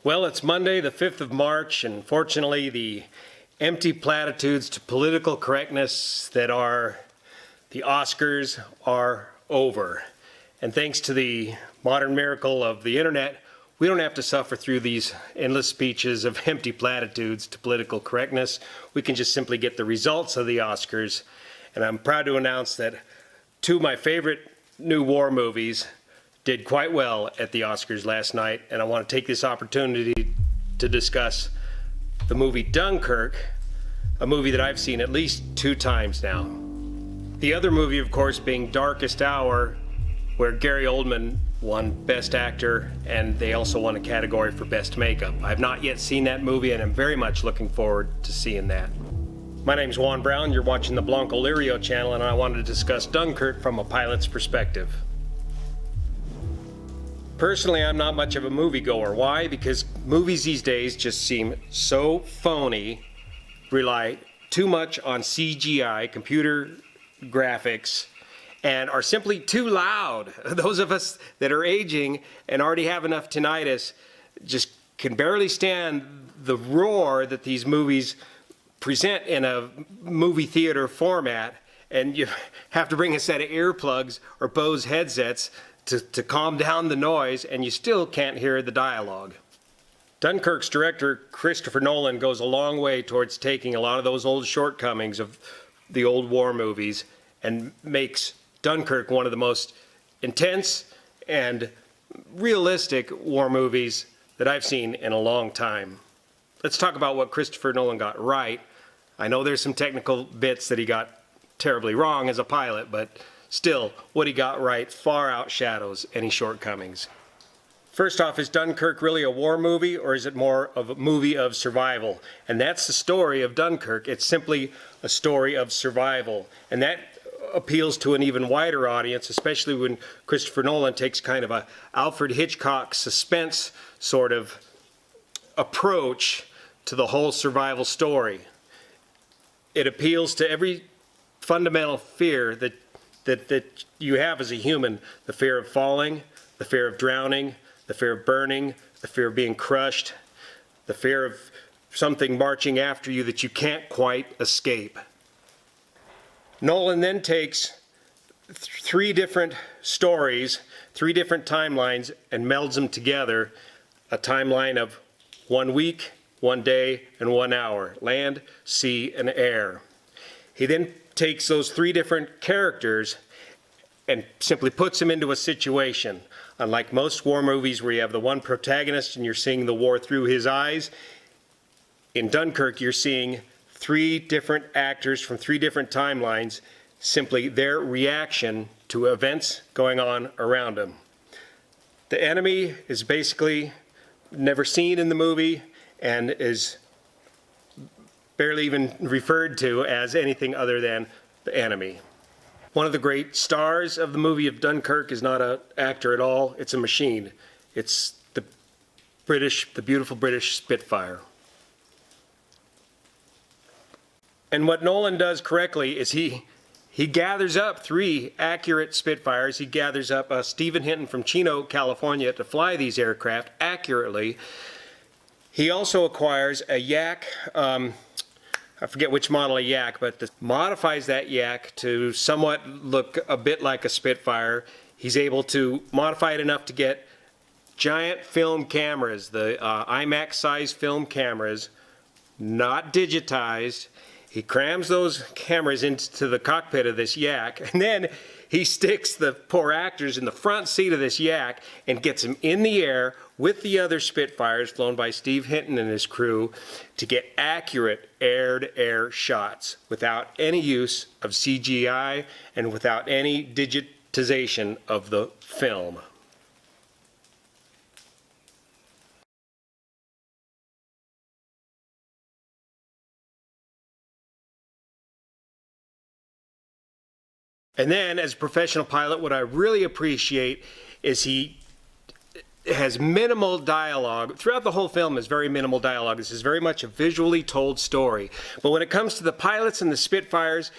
Well, it's Monday, the 5th of March, and fortunately the empty platitudes to political correctness that are the Oscars are over. And thanks to the modern miracle of the internet, we don't have to suffer through these endless speeches of empty platitudes to political correctness. We can just simply get the results of the Oscars. And I'm proud to announce that two of my favorite new war movies did quite well at the Oscars last night, and I want to take this opportunity to discuss the movie Dunkirk, a movie that I've seen at least 2 times now. The other movie, of course, being Darkest Hour, where Gary Oldman won Best Actor, and they also won a category for Best Makeup. I've not yet seen that movie, and I'm very much looking forward to seeing that. My name's Juan Brown, you're watching the Blanco Lirio channel, and I wanted to discuss Dunkirk from a pilot's perspective. Personally, I'm not much of a moviegoer. Why? Because movies these days just seem so phony, rely too much on CGI, computer graphics, and are simply too loud. Those of us that are aging and already have enough tinnitus just can barely stand the roar that these movies present in a movie theater format, and you have to bring a set of earplugs or Bose headsets to calm down the noise, and you still can't hear the dialogue. Dunkirk's director, Christopher Nolan, goes a long way towards taking a lot of those old shortcomings of the old war movies and makes Dunkirk one of the most intense and realistic war movies that I've seen in a long time. Let's talk about what Christopher Nolan got right. I know there's some technical bits that he got terribly wrong as a pilot, but still, what he got right far outshadows any shortcomings. First off, is Dunkirk really a war movie, or is it more of a movie of survival? And that's the story of Dunkirk. It's simply a story of survival. And that appeals to an even wider audience, especially when Christopher Nolan takes kind of a Alfred Hitchcock suspense sort of approach to the whole survival story. It appeals to every fundamental fear that you have as a human, the fear of falling, the fear of drowning, the fear of burning, the fear of being crushed, the fear of something marching after you that you can't quite escape. Nolan then takes 3 different stories, 3 different timelines, and melds them together, a timeline of 1 week, 1 day, and 1 hour, land, sea, and air. He then takes those 3 different characters and simply puts them into a situation. Unlike most war movies where you have the one protagonist and you're seeing the war through his eyes, in Dunkirk you're seeing 3 different actors from 3 different timelines, simply their reaction to events going on around them. The enemy is basically never seen in the movie and is barely even referred to as anything other than the enemy. One of the great stars of the movie of Dunkirk is not an actor at all, it's a machine. It's the beautiful British Spitfire. And what Nolan does correctly is he gathers up 3 accurate Spitfires. He gathers up Stephen Hinton from Chino, California to fly these aircraft accurately. He also acquires a Yak, I forget which model of Yak, but modifies that Yak to somewhat look a bit like a Spitfire. He's able to modify it enough to get giant film cameras, the IMAX size film cameras, not digitized. He crams those cameras into the cockpit of this Yak, and then he sticks the poor actors in the front seat of this Yak and gets them in the air with the other Spitfires flown by Steve Hinton and his crew to get accurate air-to-air shots without any use of CGI and without any digitization of the film. And then, as a professional pilot, what I really appreciate is he has minimal dialogue. Throughout the whole film is very minimal dialogue. This is very much a visually told story. But when it comes to the pilots and the Spitfires,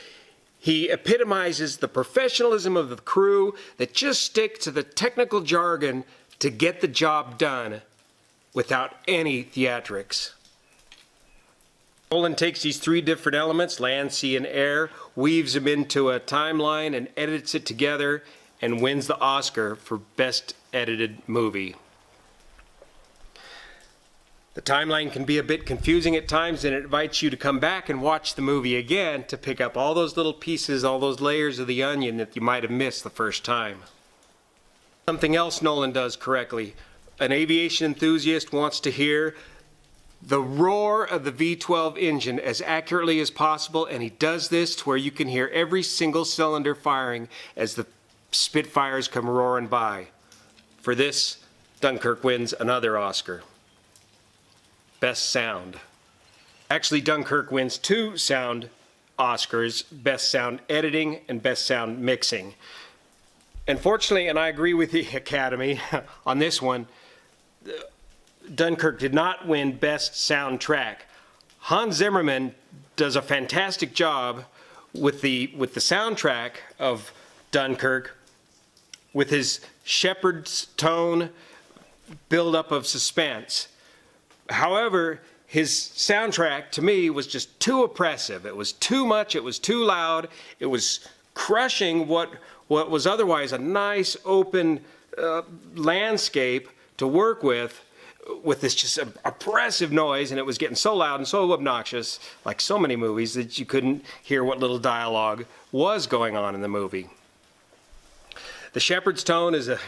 he epitomizes the professionalism of the crew that just stick to the technical jargon to get the job done without any theatrics. Nolan takes these three different elements, land, sea, and air, weaves them into a timeline and edits it together and wins the Oscar for Best Edited Movie. The timeline can be a bit confusing at times, and it invites you to come back and watch the movie again to pick up all those little pieces, all those layers of the onion that you might have missed the first time. Something else Nolan does correctly. An aviation enthusiast wants to hear the roar of the V12 engine as accurately as possible, and he does this to where you can hear every single cylinder firing as the Spitfires come roaring by. For this, Dunkirk wins another Oscar. Best Sound. Actually, Dunkirk wins 2 sound Oscars, Best Sound Editing and Best Sound Mixing. Unfortunately, and I agree with the Academy on this one, Dunkirk did not win Best Soundtrack. Hans Zimmerman does a fantastic job with the soundtrack of Dunkirk, with his shepherd's tone, build-up of suspense. However, his soundtrack to me was just too oppressive. It was too much, it was too loud, it was crushing what was otherwise a nice open landscape to work with this just oppressive noise, and it was getting so loud and so obnoxious, like so many movies, that you couldn't hear what little dialogue was going on in the movie. The shepherd's tone is a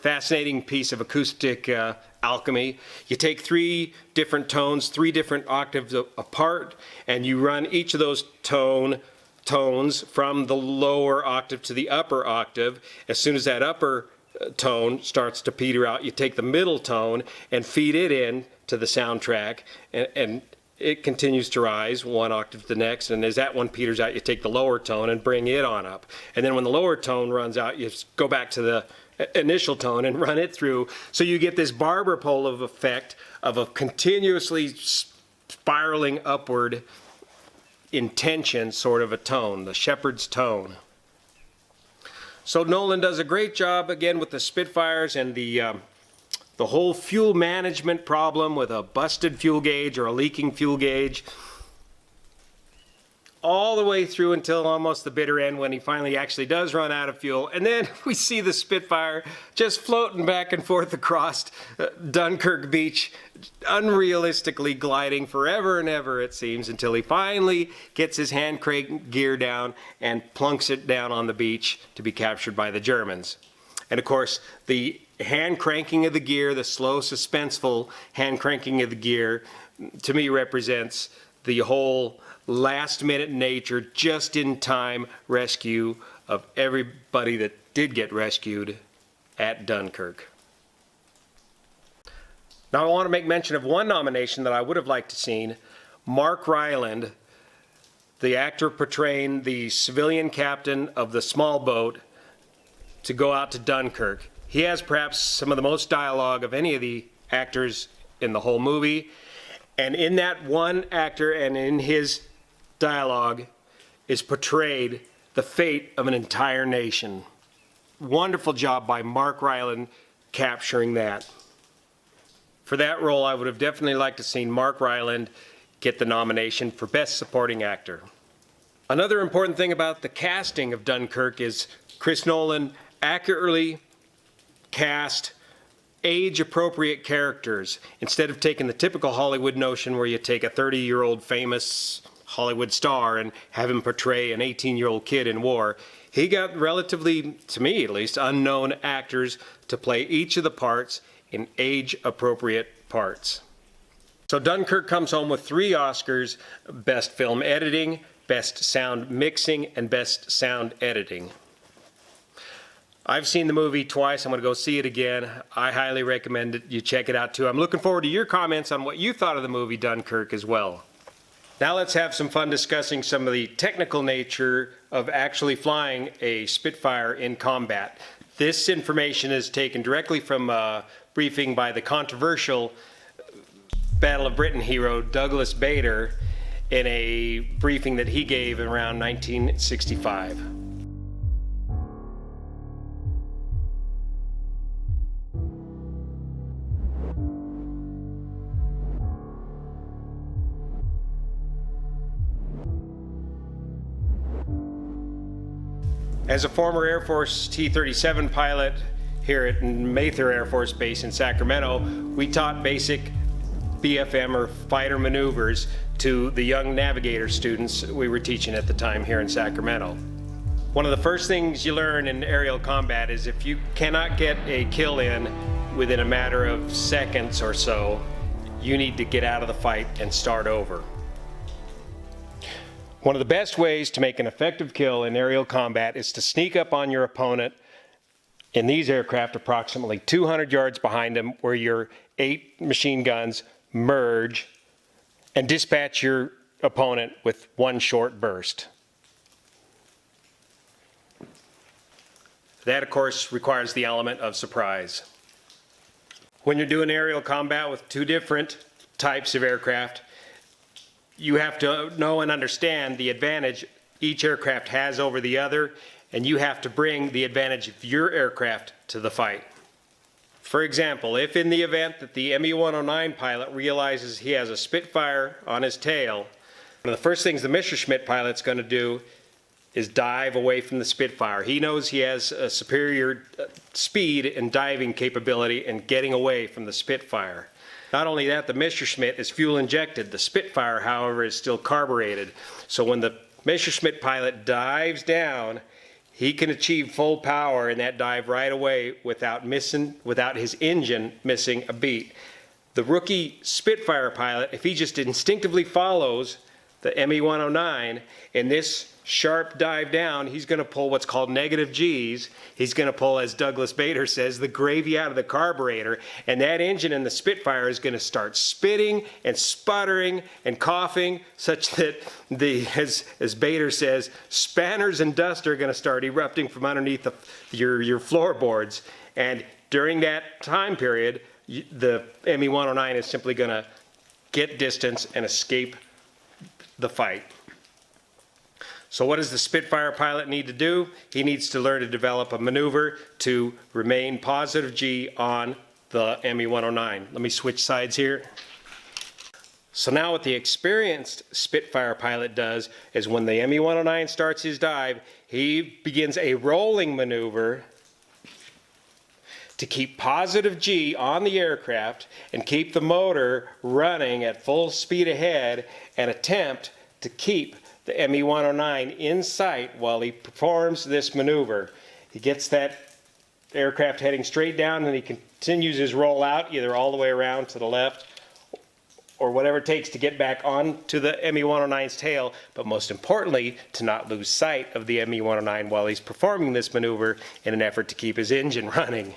fascinating piece of acoustic alchemy. You take 3 different tones, 3 different octaves apart, and you run each of those tones from the lower octave to the upper octave. As soon as that upper tone starts to peter out, you take the middle tone and feed it in to the soundtrack, and it continues to rise 1 octave to the next, and as that one peters out, you take the lower tone and bring it on up. And then when the lower tone runs out, you go back to the initial tone and run it through, so you get this barber pole of effect of a continuously spiraling upward intention sort of a tone, the shepherd's tone. So Nolan does a great job again with the Spitfires and the whole fuel management problem with a busted fuel gauge or a leaking fuel gauge, all the way through until almost the bitter end when he finally actually does run out of fuel. And then we see the Spitfire just floating back and forth across Dunkirk Beach, unrealistically gliding forever and ever, it seems, until he finally gets his hand crank gear down and plunks it down on the beach to be captured by the Germans. And of course, the hand cranking of the gear, the slow, suspenseful hand cranking of the gear, to me represents the whole last-minute nature, just-in-time rescue of everybody that did get rescued at Dunkirk. Now I want to make mention of one nomination that I would have liked to seen. Mark Rylance, the actor portraying the civilian captain of the small boat to go out to Dunkirk. He has perhaps some of the most dialogue of any of the actors in the whole movie. And in that one actor and in his dialogue is portrayed the fate of an entire nation. Wonderful job by Mark Rylance capturing that. For that role, I would have definitely liked to see Mark Rylance get the nomination for Best Supporting Actor. Another important thing about the casting of Dunkirk is Chris Nolan accurately cast age-appropriate characters. Instead of taking the typical Hollywood notion where you take a 30-year-old famous Hollywood star and have him portray an 18-year-old kid in war, he got relatively, to me at least, unknown actors to play each of the parts in age-appropriate parts. So Dunkirk comes home with 3 Oscars: Best Film Editing, Best Sound Mixing, and Best Sound Editing. I've seen the movie twice. I'm going to go see it again. I highly recommend it. You check it out too. I'm looking forward to your comments on what you thought of the movie Dunkirk as well. Now let's have some fun discussing some of the technical nature of actually flying a Spitfire in combat. This information is taken directly from a briefing by the controversial Battle of Britain hero Douglas Bader in a briefing that he gave around 1965. As a former Air Force T-37 pilot here at Mather Air Force Base in Sacramento, we taught basic BFM or fighter maneuvers to the young navigator students we were teaching at the time here in Sacramento. One of the first things you learn in aerial combat is if you cannot get a kill in within a matter of seconds or so, you need to get out of the fight and start over. One of the best ways to make an effective kill in aerial combat is to sneak up on your opponent in these aircraft approximately 200 yards behind them, where your 8 machine guns merge, and dispatch your opponent with one short burst. That, of course, requires the element of surprise. When you're doing aerial combat with 2 different types of aircraft, you have to know and understand the advantage each aircraft has over the other, and you have to bring the advantage of your aircraft to the fight. For example, if in the event that the Me-109 pilot realizes he has a Spitfire on his tail, one of the first things the Messerschmitt pilot's going to do is dive away from the Spitfire. He knows he has a superior speed and diving capability in getting away from the Spitfire. Not only that, the Messerschmitt is fuel injected. The Spitfire, however, is still carbureted. So when the Messerschmitt pilot dives down, he can achieve full power in that dive right away without his engine missing a beat. The rookie Spitfire pilot, if he just instinctively follows the Me-109 in this sharp dive down, he's going to pull what's called negative G's. He's going to pull, as Douglas Bader says, the gravy out of the carburetor, and that engine in the Spitfire is going to start spitting and sputtering and coughing, such that as Bader says, spanners and dust are going to start erupting from underneath your floorboards. And during that time period, the Me-109 is simply going to get distance and escape the fight. So what does the Spitfire pilot need to do? He needs to learn to develop a maneuver to remain positive G on the Me-109. Let me switch sides here. So now what the experienced Spitfire pilot does is when the Me-109 starts his dive, he begins a rolling maneuver to keep positive G on the aircraft and keep the motor running at full speed ahead and attempt to keep the Me-109 in sight while he performs this maneuver. He gets that aircraft heading straight down, and he continues his roll out either all the way around to the left or whatever it takes to get back onto the Me-109's tail, but most importantly, to not lose sight of the Me-109 while he's performing this maneuver in an effort to keep his engine running.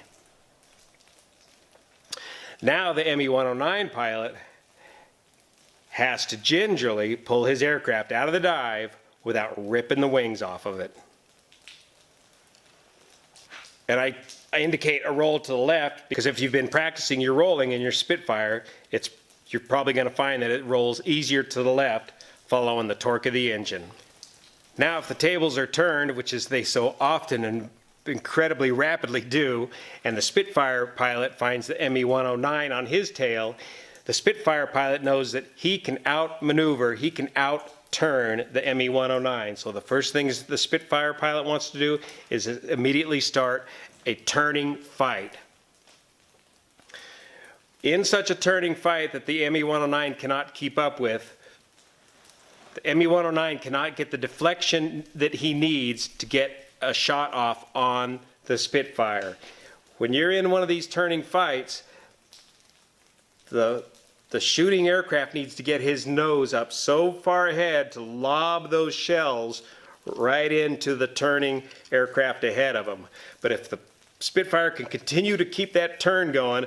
Now the Me-109 pilot has to gingerly pull his aircraft out of the dive without ripping the wings off of it. And I indicate a roll to the left because if you've been practicing your rolling in your Spitfire, you're probably going to find that it rolls easier to the left following the torque of the engine. Now if the tables are turned, which is they so often and incredibly rapidly do, and the Spitfire pilot finds the Me-109 on his tail, the Spitfire pilot knows that he can outmaneuver, he can outturn the Me-109. So the first thing the Spitfire pilot wants to do is immediately start a turning fight. In such a turning fight that the Me-109 cannot keep up with, the Me-109 cannot get the deflection that he needs to get a shot off on the Spitfire. When you're in one of these turning fights, the shooting aircraft needs to get his nose up so far ahead to lob those shells right into the turning aircraft ahead of him. But if the Spitfire can continue to keep that turn going,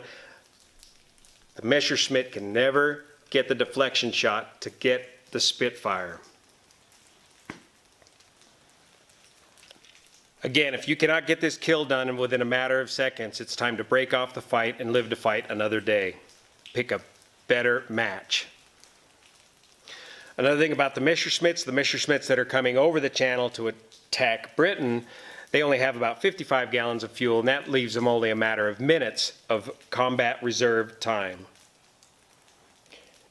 the Messerschmitt can never get the deflection shot to get the Spitfire. Again, if you cannot get this kill done within a matter of seconds, it's time to break off the fight and live to fight another day. Pick a better match. Another thing about the Messerschmitts that are coming over the channel to attack Britain, they only have about 55 gallons of fuel, and that leaves them only a matter of minutes of combat reserve time.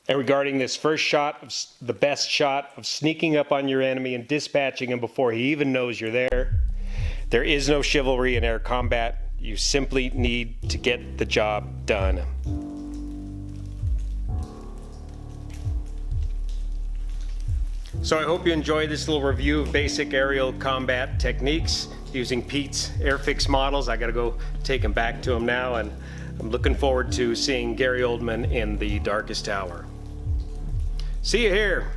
And regarding this first shot, the best shot of sneaking up on your enemy and dispatching him before he even knows you're there, There is no chivalry in air combat. You simply need to get the job done. So I hope you enjoyed this little review of basic aerial combat techniques using Pete's Airfix models. I gotta go take him back to him now, and I'm looking forward to seeing Gary Oldman in The Darkest Tower. See you here.